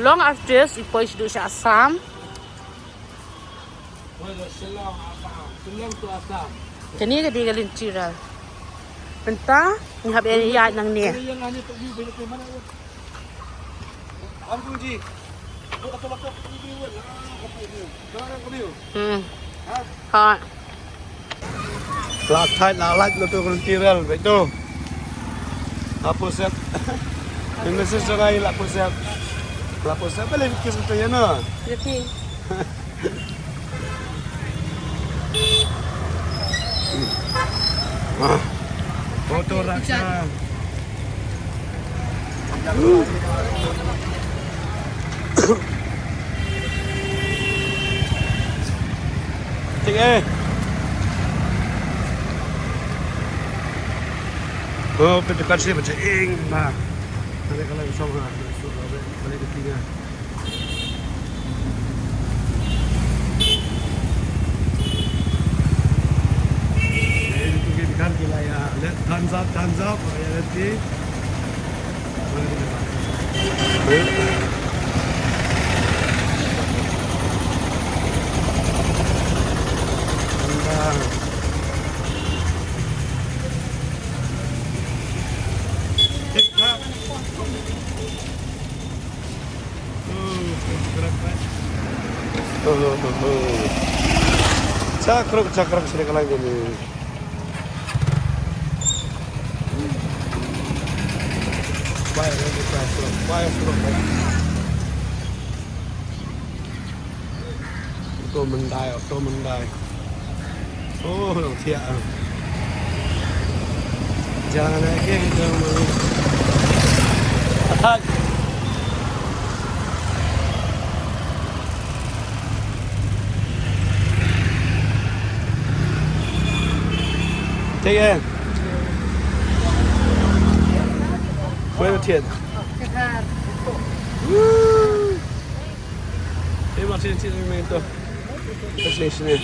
Long after depois do Assam. Kani ka di galin tiral. Penta, ni hab ini ya nang ni. Ha. Last time lalat lo tu galin tiral betul. Apa set? Ini sesuai lah pusat. Lah pusat boleh fikir tu ya no. Jadi. Foto raksa. Cik Oh, pendekat sih macam ing mah. Nanti kalau sama sudah boleh ditinggal. Kan kita ya lihat thumbs up ya nanti Cakruk sini kalau gini. Tô mendai. Oh, thiệt. Jangan lagi jangan. Attack. Take it. Quay vào thiện. Thế mà xin mình tôi. Sini.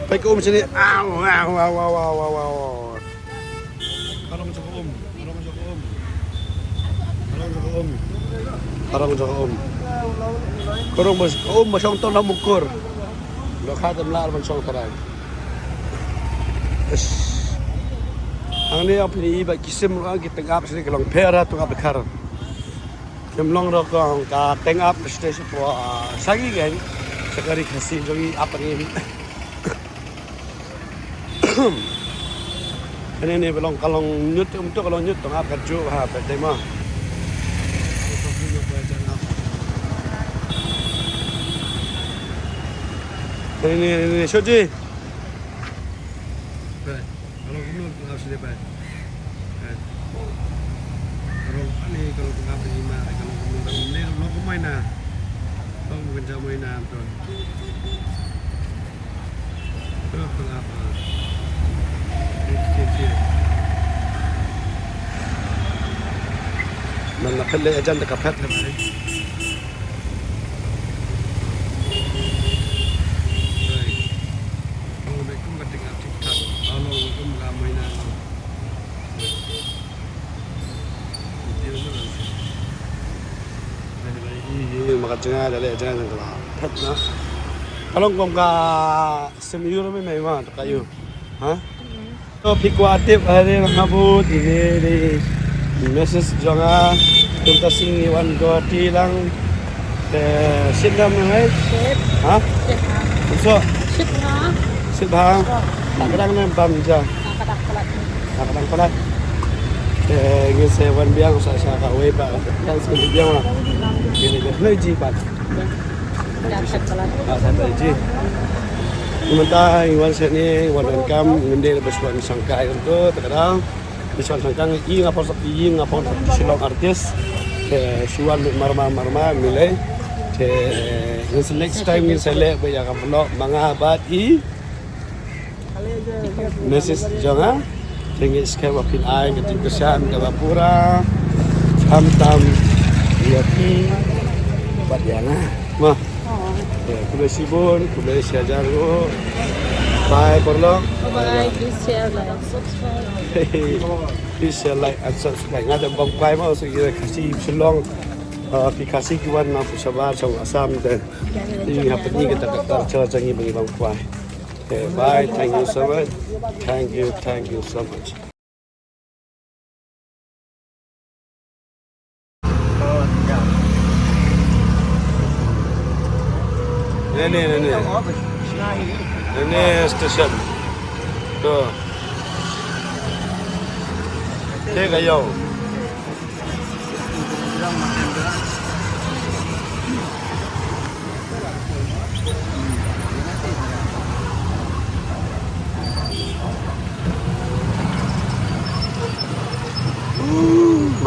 Baik sini. Au. Kalau macam Kalau macam tahun nak mukur. Lo kata melar macam terang. Ang ni apa ni iba kisim orang kita ngap sini kalau pera tu ngap bekar. Kemlong rokong ka tengap station po sagi kan. Sekali kasih jadi apa ni? Ini belum kalau nyut untuk kalau nyut tengah kerja apa tema. Ini Shoji. Kalau kamu harus dapat. Kalau ini kalau tengah berima kalau kamu ini lo main na. Không cần cho mấy nam rồi. Không áp à. Mình là phân lệ chân được cặp hết rồi đấy. Rồi. Hôm nay cũng cần tình áp thích thật. Bao lâu cũng làm mấy nam rồi. Makanya ada aja yang kelah. Pet na. Kalau ngomga semiyur me mah kayu. Hah? To pikwatif hari ngabut ini message jonga tuntas sing wan go tilang sidam ngai. Hah? So. Sidha. Kadang nem bam ja. Kadang pelat. Ngin sewan biang saya ka we ba. Yang sekali biang lah. Ini lagi bat. Sampai ji. Sementara iwan sini iwan kam ngende bersuan sangkai untuk terkadang bersuan sangkang ngapor silong artis suan marma milai next time ngin sele banyak kaplo mga bat message jangan tinggi skema pin ai keting kesan kabapura tam yaki badiana mah kulo sibon kulo siajaru bye porlo Bye, please share, like, subscribe. Please share, like and subscribe ngada bang kai mau so kasih selong aplikasi kiwan na pusabar sa asam dan ini apa ni kita cara canggih bagi bang kuai. Okay, bye. Thank you so much. Thank you so much. Ini stesen. Tuh. Tega yo.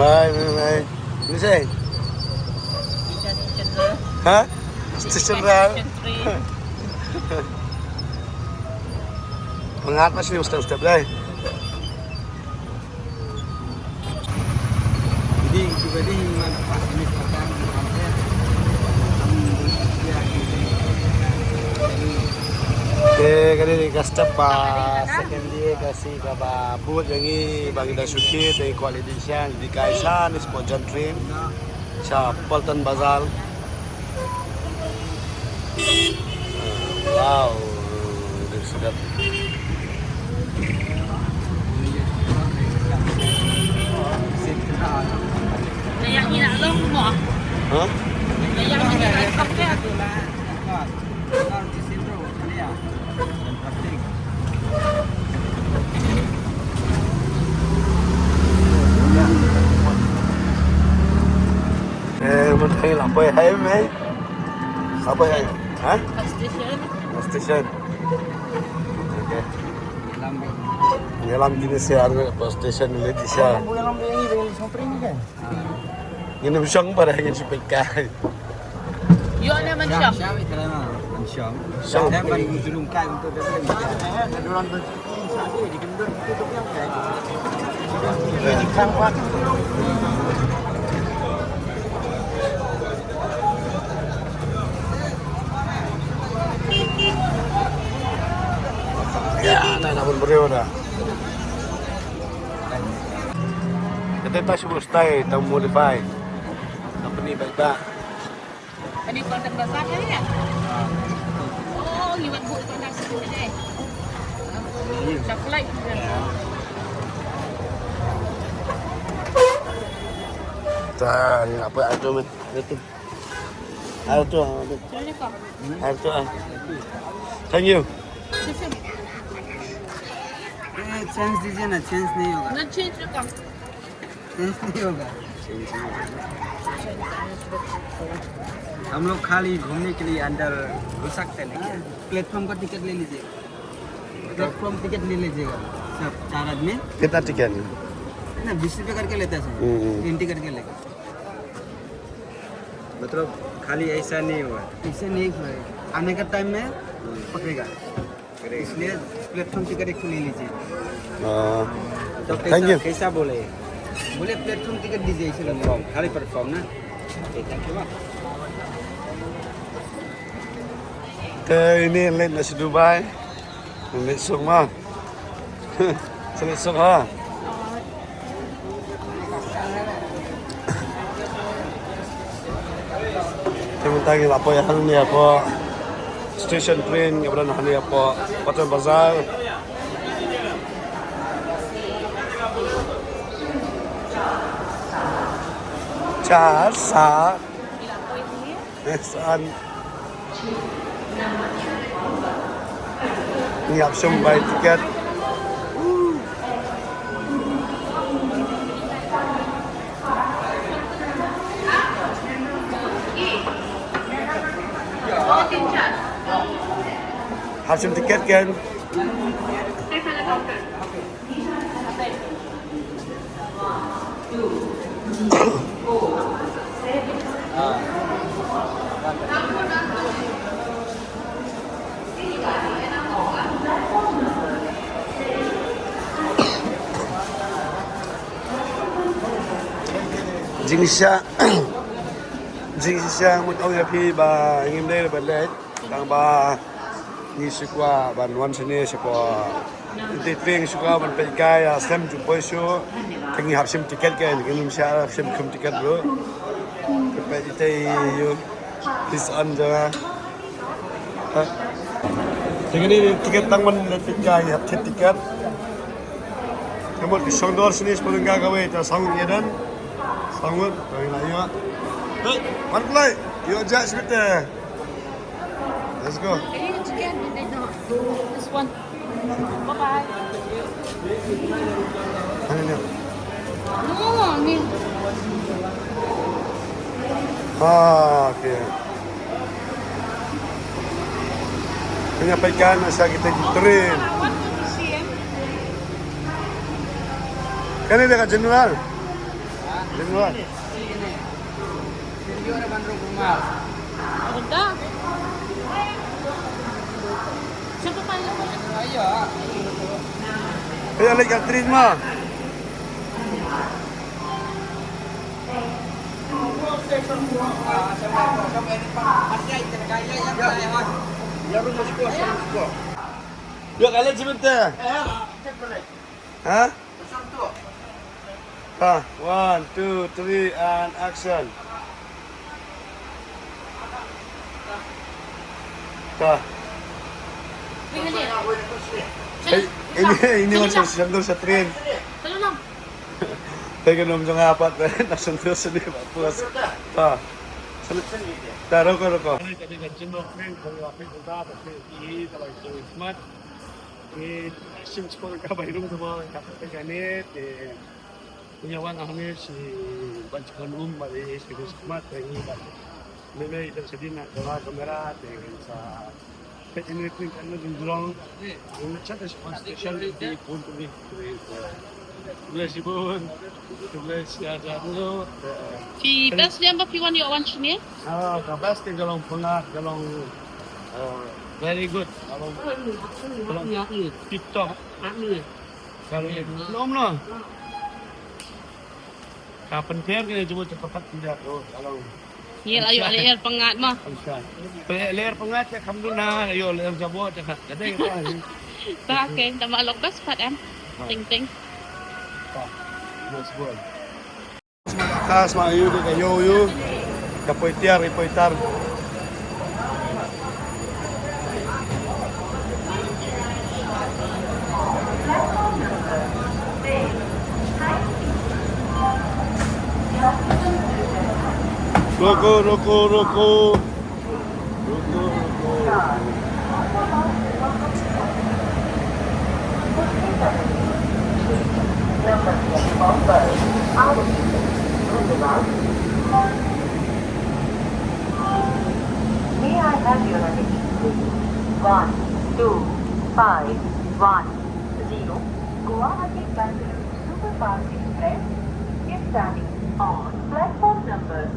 Bye. Ini saya. Hah? Stesen rel. Pengat masih ustaz-ustaz dah. Jadi pribadi pas ini sekarang Oke, kali ini kasih apa? Second dia kasih kaba buat yang ini bagi dah suki, dari kualiti siang di Kaisan, di Sport Train, sa Polton Bazar. Wow, ini sedap. Yang ini nak long mo. Hah? Yang ini nak pakai tu lah. Mình thấy là quay hay mấy. Apa ya? Hah? Station. Station. Okay. Dalam jenis siar station ini di siar. Dalam ini beli shopping kan? Ini bisa pada yang sepekai. Yo na man siya. Siya itu lah, mensyong. Syong. Saya bagi turun kai untuk dia beli. Duran berpikir saja di kendor tutup yang kayak. Di kangpat. Ya, nak pun beriau dah. Kita tak sebut style, tak modify. Apa ni baik-baik. Ini konten besar kan ya? Oh, liwat buat konten sebut ni. Chocolate. Tak, ni apa ada men. Itu. Ada tu. Sini kau. Ada tu. Thank you. Change दीजिए ना चेंज नहीं होगा ना चेंज कम. चेंज नहीं होगा हम लोग खाली घूमने के लिए अंदर घुस सकते हैं क्या प्लेटफॉर्म का टिकट ले लीजिए प्लेटफॉर्म टिकट ले लीजिएगा सब 4 आदमी Kita tiket ni. ना 20 रुपये करके लेता है सब एंट्री करके लेगा मतलब खाली ऐसा नहीं हुआ ऐसे नहीं हुआ आने का टाइम में पकड़ेगा इसलिए प्लेटफॉर्म टिकट एक ले लीजिए तो Thank you. कैसा बोले प्लेटफॉर्म टिकट दीजिए इसलिए खाली प्लेटफॉर्म ना thank you Ke ini lain nasi Dubai. Lain sung mah. Selit sung ha. Sementara apa yang ni apa station train yang berada ni apa Pasar Bazar. Jasa. San. Ini option buy tiket. Option tiket kan? Jingsha một ông nhà phi bà anh em đây là vấn đề đang bà ni sukwa ban wan sene sukwa ti twing sukwa ban pe kai sem ju boy show kangi hap sim ticket kan kangi sha sim kum ticket bro Kapag yung pisan dyan. Sige ni tiket lang man natin kaya. Tiket. Kamu isang dolar sini sepuluh gagawin. Tapos sanggup ya dan. Sanggup. Kaya na yun. Hey, markulay. Yuk aja sebentar. Let's go. This one. Bye-bye. Ano niya? No, ni. Okay. Menyampaikan masa kita train. Kan ini dekat General. General. Sergio ada bandung rumah. Ada. Siapa panggil? Ayo. Kaya lagi train mah. Yuk kalian sebentar. Hah? One, two, three, and action. Ini macam sandal sa train. Sino lang? Teka nung mga apat nasunod sa di ba? Puas. Taro ko. Tadi kan jenuh kan kalau apa itu dah tapi ini kalau itu smart. Ini sim sekolah kabar itu semua kapal teganet. Punya wan ahmed si bancukan balik si smart ini kan. Memang itu sedih nak kamera dengan sa ini kan lebih drone. Ini cakap special di pun tu ni. Tulis ibon, tulis ada dulu. Si best dia mbak piwan yung one sini. Kabas ti galong pungat, galong very good. Galong TikTok. Kalau belum no. Kapan tiap kita coba cepat tidak tu. Kalau Iya, ayo alir pengat mah. leher pengat ya kamu na, ayo leher jabot ya. Ada yang Tak okay, dah malok best pat em. Ting. Mas buat. Atas mayu di kayu kapoitiar. Roko. May I have your attention, please? 125110 Guwahati Bangalore Superfast Express is starting on platform number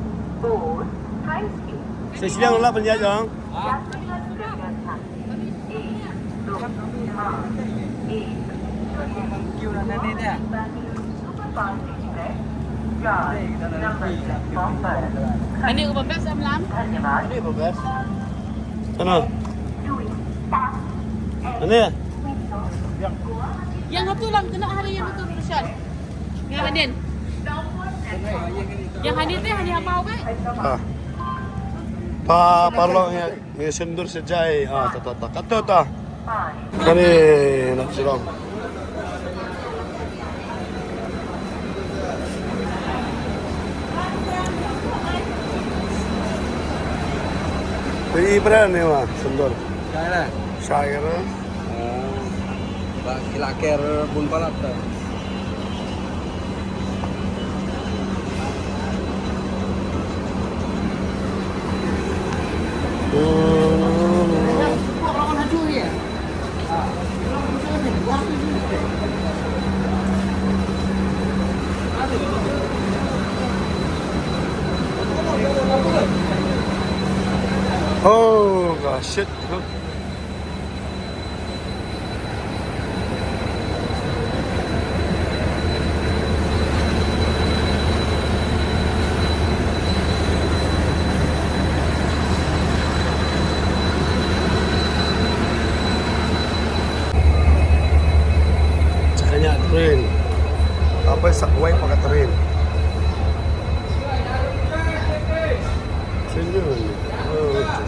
4, high speed. Saya sedang ulah penjajah. यात्रियों सुरक्षित था 1 2 5 1 Kêu là nên nè. Bangalore Superfast Express drive number platform पर Ini ubah best em lam. धन्यवाद Ini bagus. Sana. doing fast Ano ya? Yang satu lang kena hari yang betul Rushan. Yang Hadin. Yang Hadin teh hari apa ke? Parlo nga sundur sa jay. Kato ta. 5 Kani nagsilong. Pwede ibra na yun sundur. Kaya na. Sayang na. Kilaker pun palat. Oh, gosh, shit. Sakanya train. Apa sakway pagka train.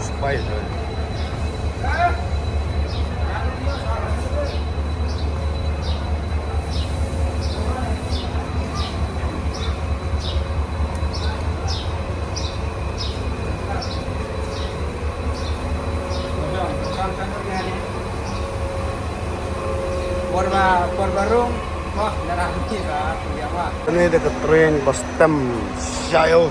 Spice. Porbarung. Wah, darah hati lah, ya wah. Ini dekat train Boston, Shayo.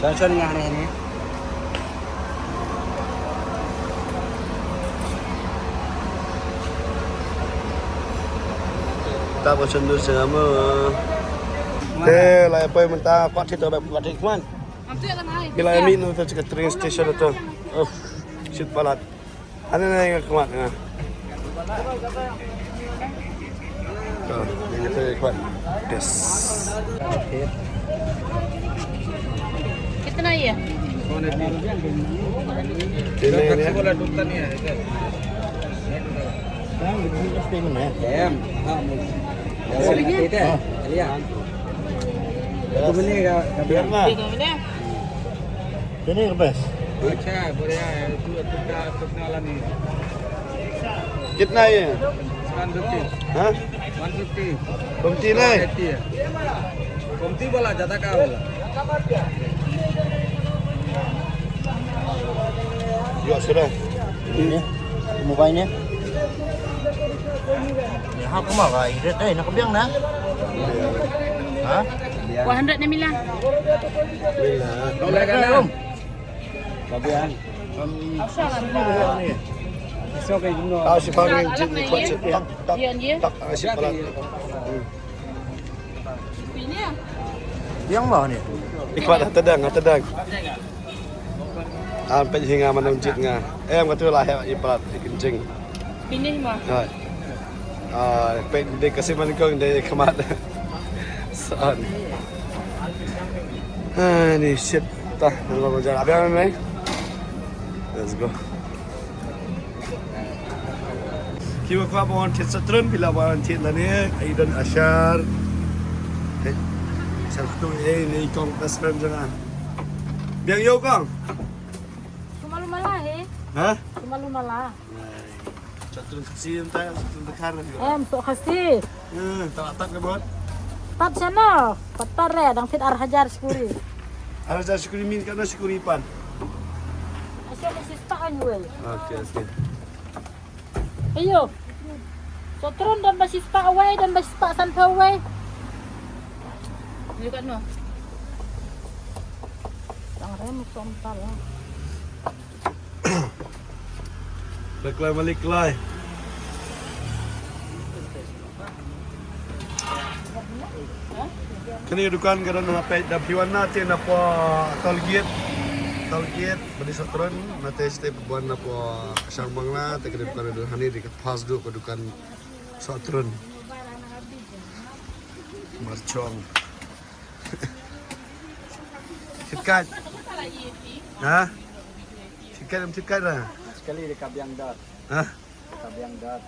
Shan yang hari ini. Ta bosan dulu sama. Deh, lah apa yang mentah kuat itu buat hikman. Bila ini nu tu dekat train station itu. Shit balat. Ada yang kuat ya. Ini tu kuat. Des. Kiतना ये? Ini Bola duta ni ya. Em. Itu. Lihat. Itu benar ke biar lah. Ini best. अच्छा बढ़िया है तू कितना कितना वाला नहीं Kitna ये? 150 हाँ? 150 Kumti नहीं? 80 है कमती बोला ज्यादा का बोला Yuk sudah. Ini mobile-nya. Ya, aku mah gak irit nak kebiang dah. Hah? 100 na mila. kau lagi kan Babian so kayak gini Kau si Fahri jin ni kuat sih. Tak asyik balat. Ini ya? Biang mah ni. Ikhwan tedang. Sampai hingga mana jit nga. Em kata lah ya ibarat kencing. Ini mah. Rồi. Pe de kasi man kong de kamat. Saan. Ni shit. Tah, nak jalan apa ni? Let's go. Kiwa kwa bawan tit satron bila bawan tit la ni Aidan Ashar. Satu ni kong best friend jangan. Biang yo kong. Cuma lumala eh. Ha? Cuma lumala. Satron kasi tayo satron dekar. So kasi. Tak ke bot. Tab sana. Patar re dang fit hajar skuri. Harus ada syukuri min kana syukuri pan. Asyo kasi staan wel. Okey. Ayo. Sotron dan basis pa away dan basis pa san pa away. Lihat no. Dang re mo sontal. Leklai maliklai. Kini dukan garan HP dapiwan natin apa Tolgate beri satron nate step buat apa Sang Bangla te kedip kana du hani di pas du ko dukan satron marchong Kitkat ha Kitkat dah sekali di kabiang dot ha kabiang dot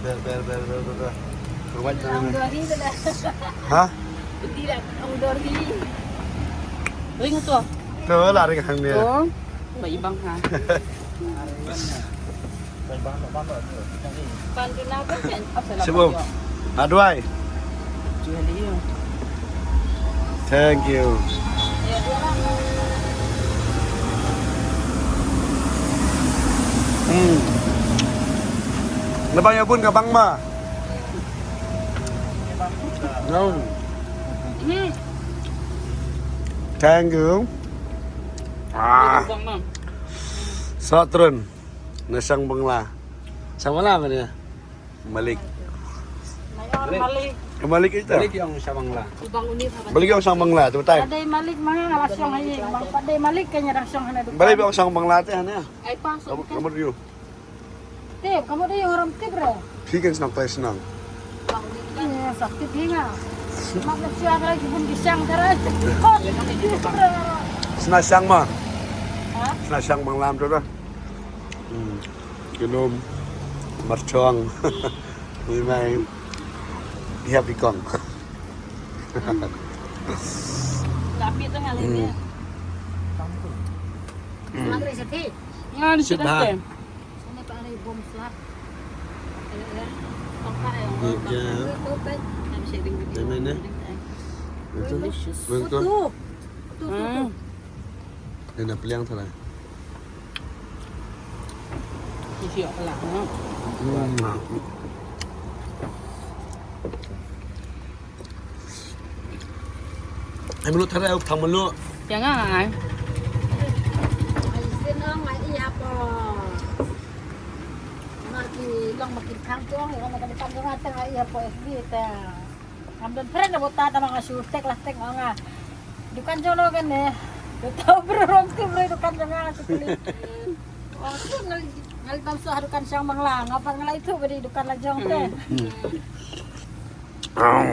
ber Kuat Ang na. dori na. Ha? Tidak ang dori. Ring to. Tu lari ke hang ni. To. Ba ibang ha. Pandu na ba yan? Sebelum. Aduai. Thank you. Lebang ya pun ke bang ma. No. Thank you. Satron. Nasang Bangla. Sang Bangla apa dia? Malik. Malik. Malik itu. balik yang Sabangla Ibang uni pa. Balik yang Sang Bangla tu betul. Paday Malik mga lasyong hayi. Paday Malik kanya lasyong hana dukan. Balik yang Sang Bangla tu hanya. Ay pasok. Kamu review. Tip, kamu dia orang tip re. Fikan senang tay senang. Ini sakit hinga. Mak siya lagi pun kisang terai. Senang siang mah. Ha? Senang siang Bangla tu dah. Genom. mercong. Memang dia pikong. Lapit tu ngalih dia. Magri sa ti. Ngan si Sibha. dah. Sana pa rin bom flat. Pagkain. Iya. Kami sharing video. Di mana? Betul. Betul. Hmm. Dia nak peliang tu lah. Siap lah. Hai mulut tarai thang mulut. Jangan. Ay sinong ay iya po. Maki lang makitang tuang yung nakalipan ko nga tanga iya po FB ta. Amdan friend na buta ta mga shootek lastek mga dukan jono kan eh. Tahu berong tu bro dukan jono nga sekali. Aku ngalibam sa dukan siyang manglang apa ngala itu beri dukan la jong te. Kah.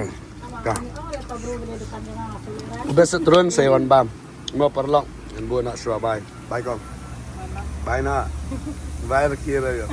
Oh ya pa bro beri dukan jono nga suliran. Best turun saya wan bam. Mau perlong. Yang buat nak suah bye. Bye kong. Bye nak. Bye kira ya.